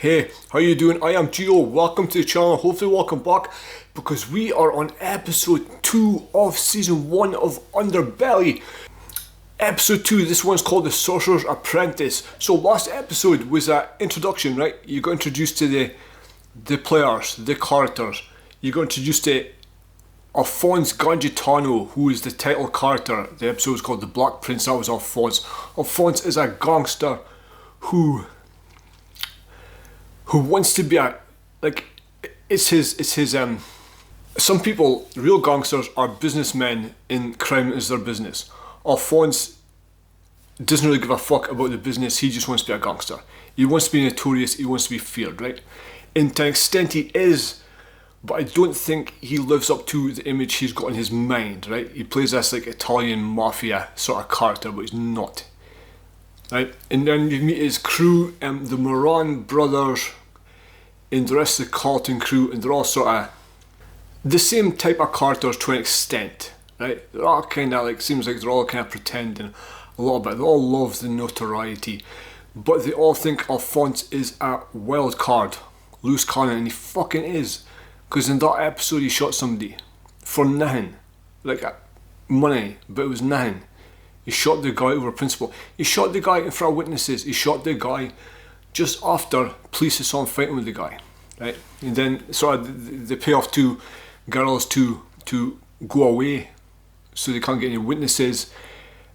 Hey, how you doing? I am Gio. Welcome to the channel. Hopefully welcome back, because we are on episode 2 of season 1 of Underbelly. Episode 2, this one's called The Sorcerer's Apprentice. So last episode was an introduction, right? You got introduced to the players, the characters. You got introduced to Alphonse Gangitano, who is the title character. The episode was called The Black Prince. That was Alphonse. Alphonse is a gangster who wants to be some people, real gangsters, are businessmen in crime is their business. Alphonse doesn't really give a fuck about the business, he just wants to be a gangster. He wants to be notorious, he wants to be feared, right? And to an extent he is, but I don't think he lives up to the image he's got in his mind, right? He plays this like Italian mafia sort of character, but he's not. Right? And then you meet his crew, the Moran brothers, and the rest of the Carlton Crew, and they're all sort of the same type of characters to an extent, right? They're all kind of like, seems like they're all kind of pretending a little bit. They all love the notoriety, but they all think Alphonse is a wild card, loose cannon, and he fucking is. Because in that episode he shot somebody for nothing, like money, but it was nothing. He shot the guy over principle. He shot the guy in front of witnesses. He shot the guy just after police saw him fighting with the guy, right? And then sort of the payoff to girls to go away, so they can't get any witnesses.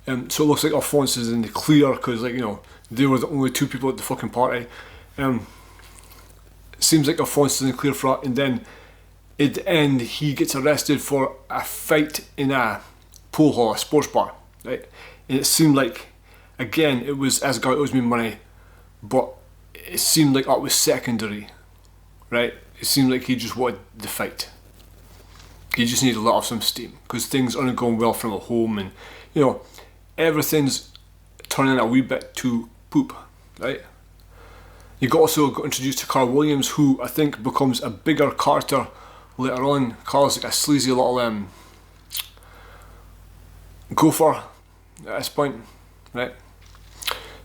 So it looks like Alphonse is in the clear, because, like, you know, they were the only two people at the fucking party. Seems like Alphonse is in the clear for that. And then at the end he gets arrested for a fight in a pool hall, a sports bar, right? And it seemed like, again, it was, as a guy owes me money, but it seemed like that was secondary, right? It seemed like he just wanted the fight. He just needed to let off some steam, because things aren't going well from at home, and, you know, everything's turning a wee bit to poop, right? You also got introduced to Carl Williams, who I think becomes a bigger character later on. Carl's like a sleazy little gopher at this point, right?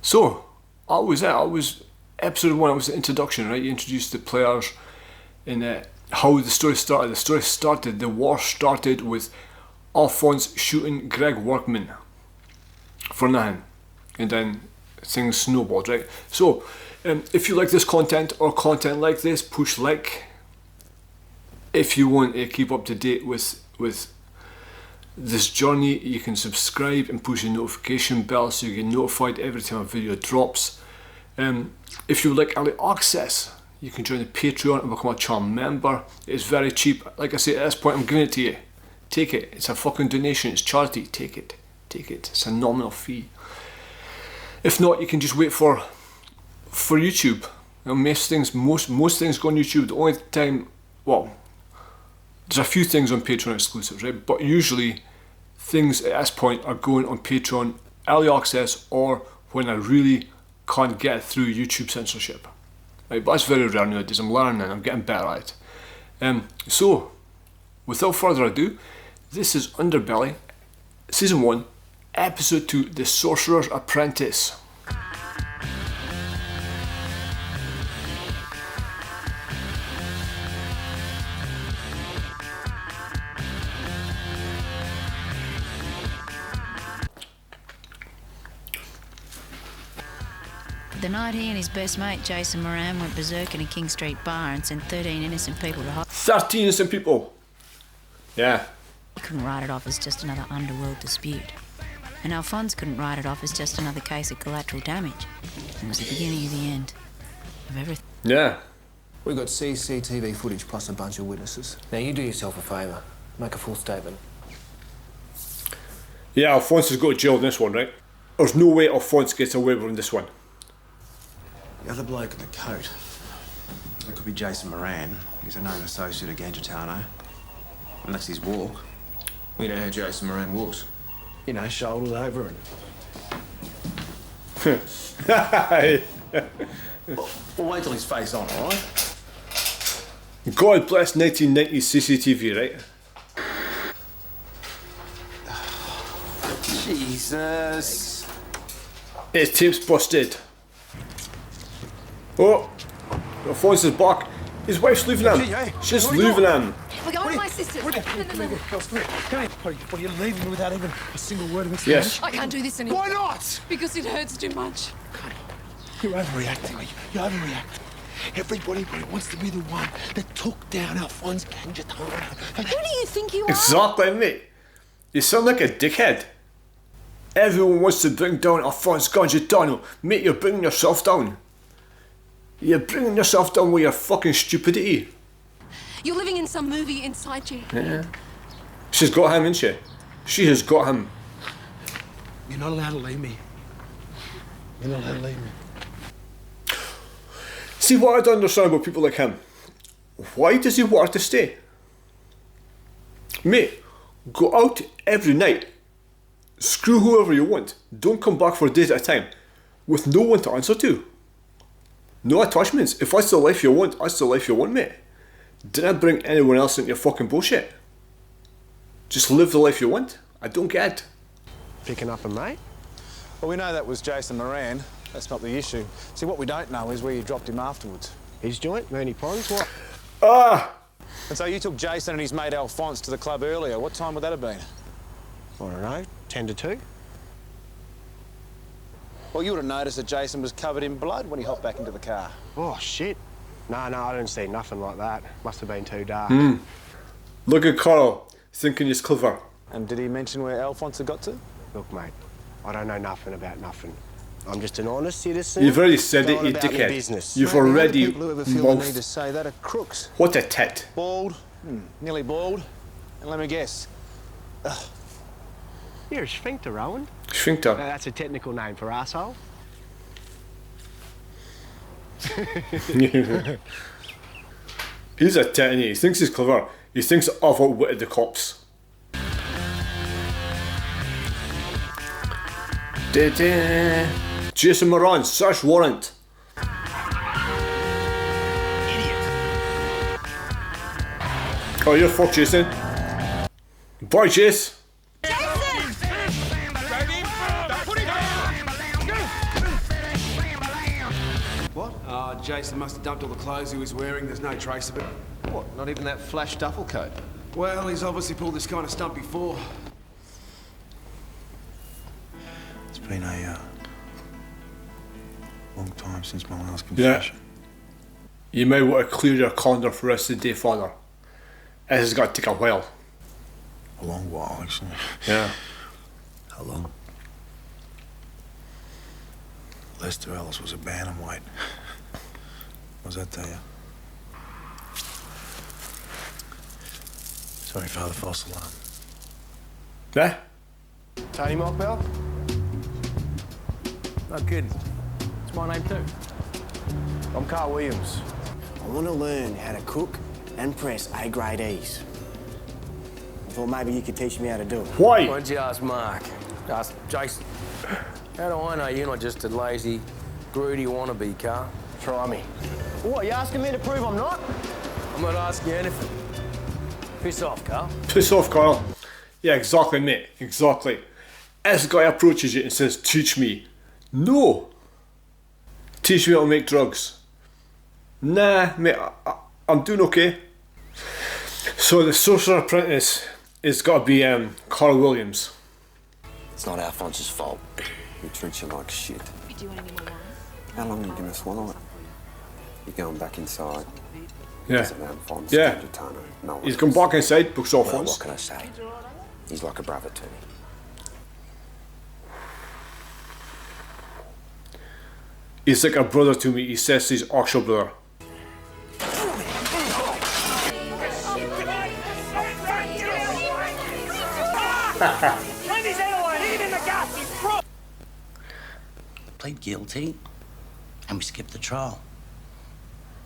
So that was it. That was episode 1. It was the introduction, right? You introduced the players and how the story started. The war started with Alphonse shooting Greg Workman for nothing, and then things snowballed, right? So if you like this content or content like this, push like. If you want to keep up to date with this journey, you can subscribe and push the notification bell so you get notified every time a video drops. If you would like early access, you can join the Patreon and become a channel member. It's very cheap. Like I say, at this point I'm giving it to you. Take it. It's a fucking donation. It's charity. Take it. Take it. It's a nominal fee. If not, you can just wait for YouTube. You know, most things go on YouTube. The only time, well, there's a few things on Patreon exclusives, right? But usually things at this point are going on Patreon early access, or when I really can't get through YouTube censorship, right? But that's very rare nowadays. I'm learning and I'm getting better at it. So without further ado, this is Underbelly, season 1, episode 2, The Sorcerer's Apprentice. The night he and his best mate, Jason Moran, went berserk in a King Street bar and sent 13 innocent people to hospital. 13 innocent people? Yeah. He couldn't write it off as just another underworld dispute. And Alphonse couldn't write it off as just another case of collateral damage. It was the beginning of the end of everything. Yeah. We've got CCTV footage plus a bunch of witnesses. Now you do yourself a favour. Make a full statement. Yeah, Alphonse has got to jail in this one, right? There's no way Alphonse gets away with this one. The other bloke in the coat, that could be Jason Moran. He's a known associate of Gangitano. And that's his walk. We know how Jason Moran walks. You know, shouldered over and... We'll wait till his face on, all right? God bless 1990s CCTV, right? Jesus. His tape's busted. Oh, Alphonse is back. His wife's leaving him. She's leaving him. We're going to my sister's. What are you leaving me without even a single word of explanation? Yes. I can't do this anymore. Why not? Because it hurts too much. You're overreacting. You overreact. Everybody wants to be the one that took down Alphonse Gangitano. Who do you think you are? Exactly, mate. You sound like a dickhead. Everyone wants to bring down Alphonse Gangitano. Mate, you're bringing yourself down. You're bringing yourself down with your fucking stupidity. You're living in some movie inside you. Yeah. She's got him, isn't she? She has got him. You're not allowed to leave me. You're not allowed to leave me. See, what I don't understand about people like him, why does he want her to stay? Mate, go out every night, screw whoever you want, don't come back for days at a time, with no one to answer to. No attachments. If that's the life you want, that's the life you want, mate. Didn't bring anyone else into your fucking bullshit. Just live the life you want. I don't get it. Picking up a mate? Well, we know that was Jason Moran. That's not the issue. See, what we don't know is where you dropped him afterwards. His joint, Mooney Ponds, what? Ah! And so you took Jason and his mate Alphonse to the club earlier. What time would that have been? I don't know, 10 to 2? Well, you would have noticed that Jason was covered in blood when he hopped back into the car. Oh, shit. No, I didn't see nothing like that. Must have been too dark. Look at Carl, thinking he's clever. And did he mention where Alphonse had got to? Look, mate, I don't know nothing about nothing. I'm just an honest citizen. You've already said it, going you about my dickhead. business. You've Mate, the only already people who ever feel the need to mouthed. say that are crooks. What a tit. Bald, nearly bald. And let me guess, You're a sphincter, Rowan. Sphincter. That's a technical name for arsehole. He's a tit, and he thinks he's clever. He thinks I've outwitted the cops. Jason Moran, search warrant. Oh, you're fucked, Jason. Bye, Jace. What? Jason must have dumped all the clothes he was wearing. There's no trace of it. What, not even that flash duffel coat? Well, he's obviously pulled this kind of stunt before. It's been a long time since my last confession. You may want to clear your calendar for the rest of the day, Father. This has got to take a while. A long while, actually. Yeah. How long? Lester Ellis was a bantamweight. What does that tell you? Sorry, Father, false alarm. Yeah? Tony Mockbell? No kidding. It's my name too. I'm Carl Williams. I want to learn how to cook and press A-grade E's. I thought maybe you could teach me how to do it. Why? Why don't you ask Mark? Ask Jason. How do I know you're not just a lazy, broody wannabe, Carl? Try me. What, you asking me to prove I'm not? I'm not asking you anything. Piss off, Carl. Piss off, Carl. Yeah, exactly, mate. Exactly. This guy approaches you and says, teach me. No. Teach me how to make drugs. Nah, mate, I'm doing okay. So the sorcerer apprentice is got to be Carl Williams. It's not Alphonse's fault. He treats you like shit. Do you want any more wine? How long are you going to swallow it? You're going back inside. Yeah. Isn't Alphonse Yeah. Gangitano? No one He's come is. back inside, books Well, Alphonse. what can I say? He's like a brother to me. He's like a brother to me. He says he's actual brother. Plead guilty, and we skipped the trial.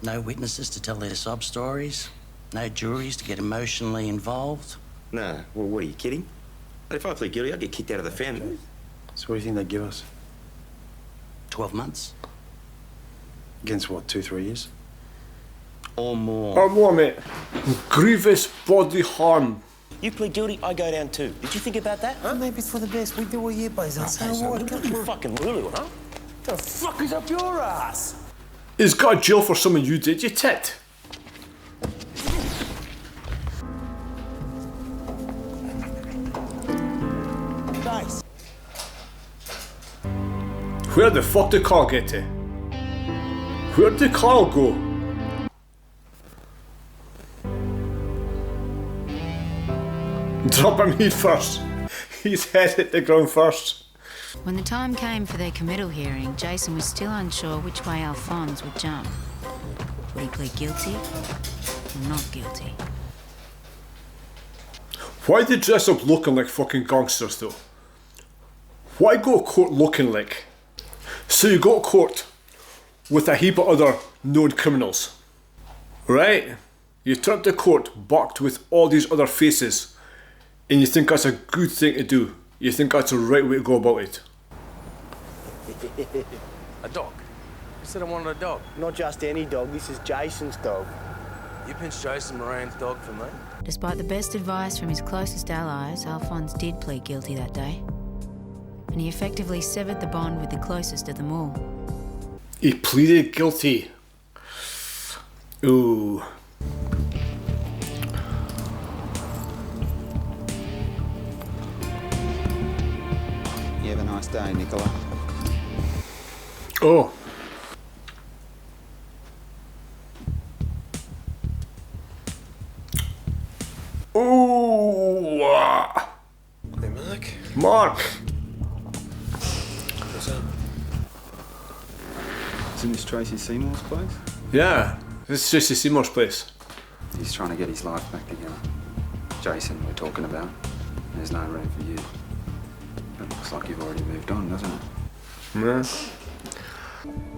No witnesses to tell their sob stories. No juries to get emotionally involved. No, well, what are you kidding? If I plead guilty, I'd get kicked out of the family. So what do you think they'd give us? 12 months. Against what, 2-3 years? Or more. Or more, mate. Grievous bodily harm. You plead guilty, I go down too. Did you think about that? Huh? Maybe it's for the best. We do a year, boys. I'll say So what. what? You fucking Lulu, huh? The fuck is up your ass? He's got a jail for something you did, you tit. Nice. Where the fuck did Carl get to? Where did Carl go? Drop him head first. His head hit the ground first. When the time came for their committal hearing, Jason was still unsure which way Alphonse would jump. Would he plead guilty or not guilty? Why they dress up looking like fucking gangsters though? Why go to court looking like? So you go to court with a heap of other known criminals, right? You turn to court bucked with all these other faces, and you think that's a good thing to do. You think that's the right way to go about it. A dog? You said I wanted a dog. Not just any dog, this is Jason's dog. You pinched Jason Moran's dog for me? Despite the best advice from his closest allies, Alphonse did plead guilty that day. And he effectively severed the bond with the closest of them all. He pleaded guilty. Ooh. You have a nice day, Nicola. Oh. Ooh. Hey, Mark. Mark. What's up? Isn't this Tracy Seymour's place? Yeah, this is Tracy Seymour's place. He's trying to get his life back together. Jason, we're talking about. There's no room for you. It looks like you've already moved on, doesn't it? Yeah.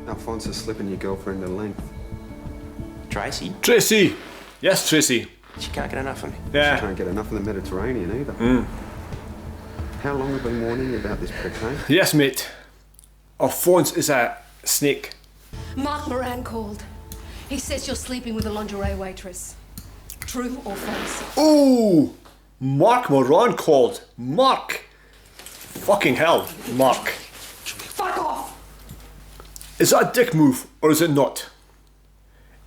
Alphonse is slipping your girlfriend a length. Tracy? Tracy! Yes, Tracy. She can't get enough of me. Yeah. She can't get enough of the Mediterranean either. How long have we been warning you about this prick, eh? Yes, mate. Alphonse is a snake. Mark Moran called. He says you're sleeping with a lingerie waitress. True or false? Ooh! Mark Moran called. Mark! Fucking hell, Mark. Fuck off! Is that a dick move, or is it not?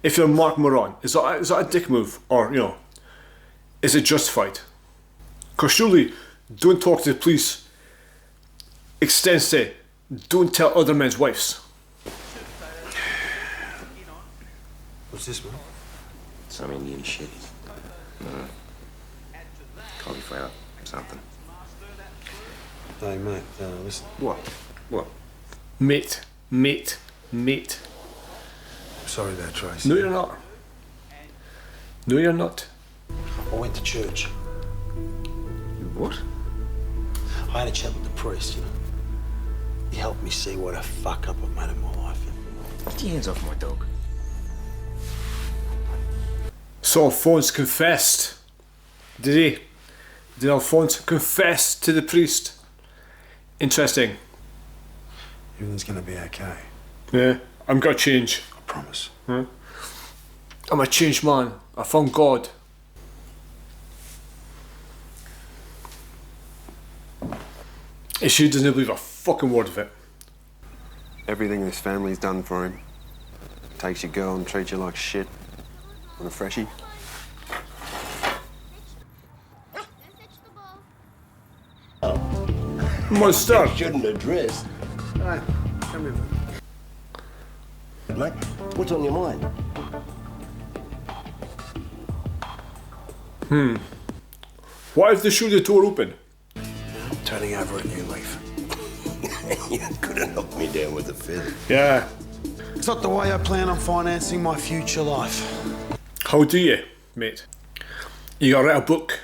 If you're Mark Moran, is that a dick move, or, you know, is it justified? Because surely, don't talk to the police extends to don't tell other men's wives. What's this, man? Some Indian shit. Cauliflower, something. Hey, mate, listen. What? What? Mate. Sorry about Tracy. No, you're not. No, you're not. I went to church. What? I had a chat with the priest, you know. He helped me see what a fuck up I've made in my life. Get your hands off my dog. So Alphonse confessed. Did he? Did Alphonse confess to the priest? Interesting. Everything's gonna be okay. Yeah, I'm gonna change. I promise. I'm a changed man. I found God. And she doesn't believe a fucking word of it. Everything this family's done for him. Takes your girl and treats you like shit. On a freshie. Monster! Shouldn't address. Hey, come here, Mate, what's on your mind? Why is the shoe the door open? Turning over a new leaf. You could have knocked me down with a feather. Yeah. It's not the way I plan on financing my future life. How do you, mate? You gotta write a book.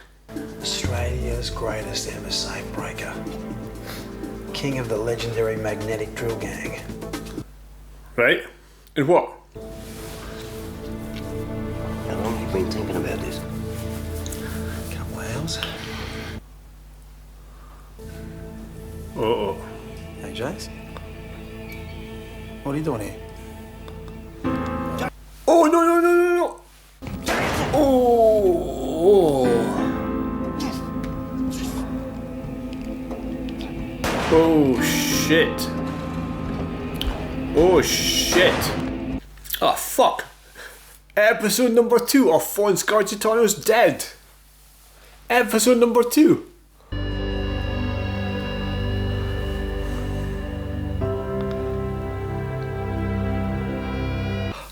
Australia's greatest ever safe breaker. King of the legendary magnetic drill gang. Right? And what? How long have you been thinking about this? Couple of hours. Uh-oh. Hey, Jace. What are you doing here? Oh, no. Oh. Oh, shit. Oh, shit. Oh fuck. Episode number 2, Alphonse Gangitano's dead. Episode number 2.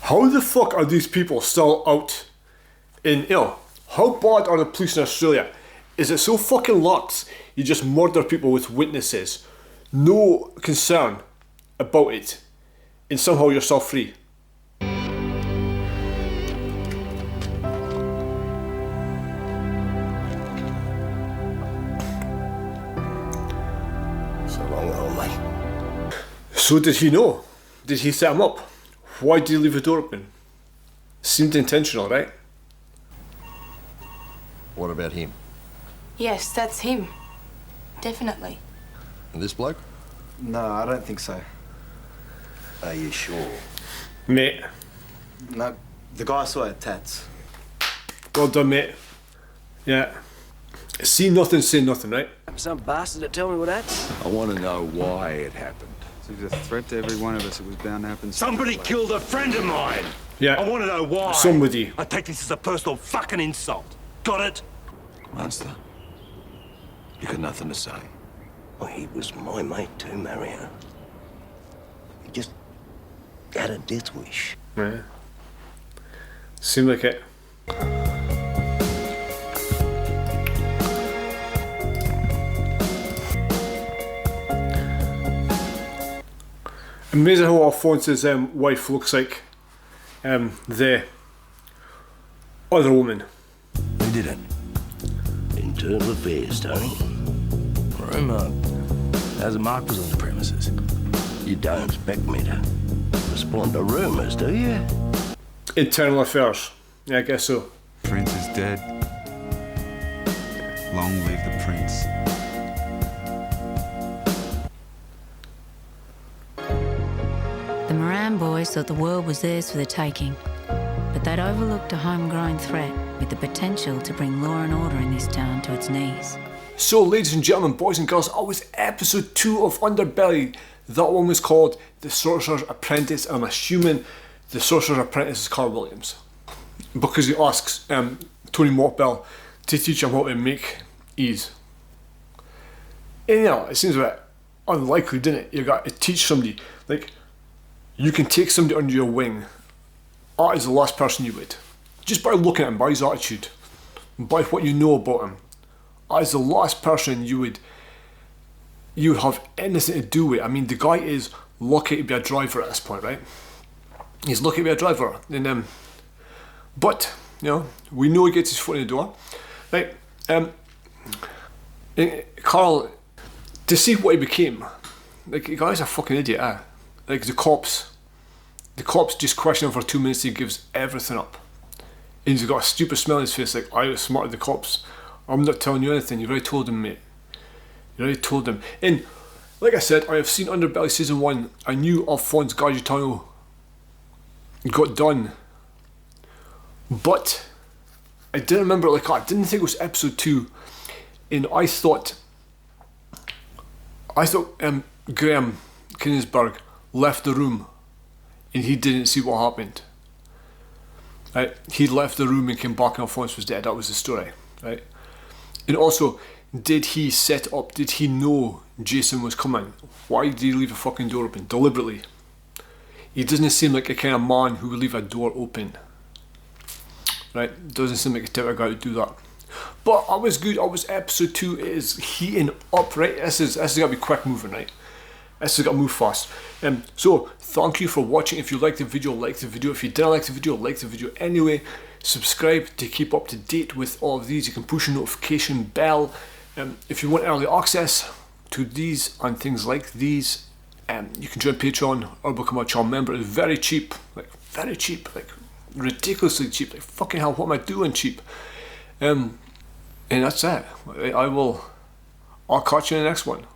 How the fuck are these people still out in, how bad are the police in Australia? Is it so fucking lax you just murder people with witnesses, no concern about it, and somehow you're still free? So long, old mate. So did he know? Did he set him up? Why did he leave the door open? Seemed intentional, right? What about him? Yes, that's him. Definitely. And this bloke? No, I don't think so. Are you sure? Mate. No, the guy saw our tats. Well done, mate. Yeah. See nothing, say nothing, right? Some bastard to tell me what happened. I want to know why it happened. It was a threat to every one of us. It was bound to happen. Somebody killed a friend of mine. Yeah. I want to know why. Somebody. I take this as a personal fucking insult. Got it? Master, you got nothing to say? Well, he was my mate too, Mario. He just had a death wish. Yeah. Seemed like it. Amazing how Alphonse's wife looks like the other woman. Who did it? Internal affairs, Tony. Rumour. As Mark was on the premises. You don't expect me to respond to rumours, do you? Internal affairs. Yeah, I guess so. Prince is dead. Long live the prince. The Moran boys thought the world was theirs for the taking, but they'd overlooked a homegrown threat with the potential to bring law and order in this town to its knees. So, ladies and gentlemen, boys and girls, that was episode 2 of Underbelly. That one was called The Sorcerer's Apprentice. I'm assuming the Sorcerer's Apprentice is Carl Williams, because he asks Tony Mockbell to teach him how to make ease. And it seems a bit unlikely, didn't it? You got to teach somebody, like, you can take somebody under your wing. That is the last person you would. Just by looking at him, by his attitude, by what you know about him. That is the last person you would have anything to do with. I mean, the guy is lucky to be a driver at this point, right? He's lucky to be a driver. And, but, we know he gets his foot in the door. Right, Carl, to see what he became, like, the guy's a fucking idiot, eh? Like, the cops just question him for 2 minutes, he gives everything up. And he's got a stupid smile on his face, like, I outsmarted the cops. I'm not telling you anything, you've already told him, mate. You already told him. And, like I said, I have seen Underbelly Season 1. I knew Alphonse Gangitano got done. But, I didn't remember, like, I didn't think it was episode 2. And I thought Graham Kinniburgh left the room and he didn't see what happened. Right? He left the room and came back and Alphonse was dead. That was the story. Right? And also, did he set up, did he know Jason was coming? Why did he leave the fucking door open? Deliberately. He doesn't seem like a kind of man who would leave a door open. Right? Doesn't seem like a type of guy to do that. But I was good. I was episode 2. It is heating up, right? This is got to be quick moving, right? This has got to move fast. So, thank you for watching. If you liked the video, like the video. If you didn't like the video anyway. Subscribe to keep up to date with all of these. You can push a notification bell. If you want early access to these and things like these, you can join Patreon or become a channel member. It's very cheap, like ridiculously cheap. Like, fucking hell, what am I doing cheap? And that's it. I'll catch you in the next one.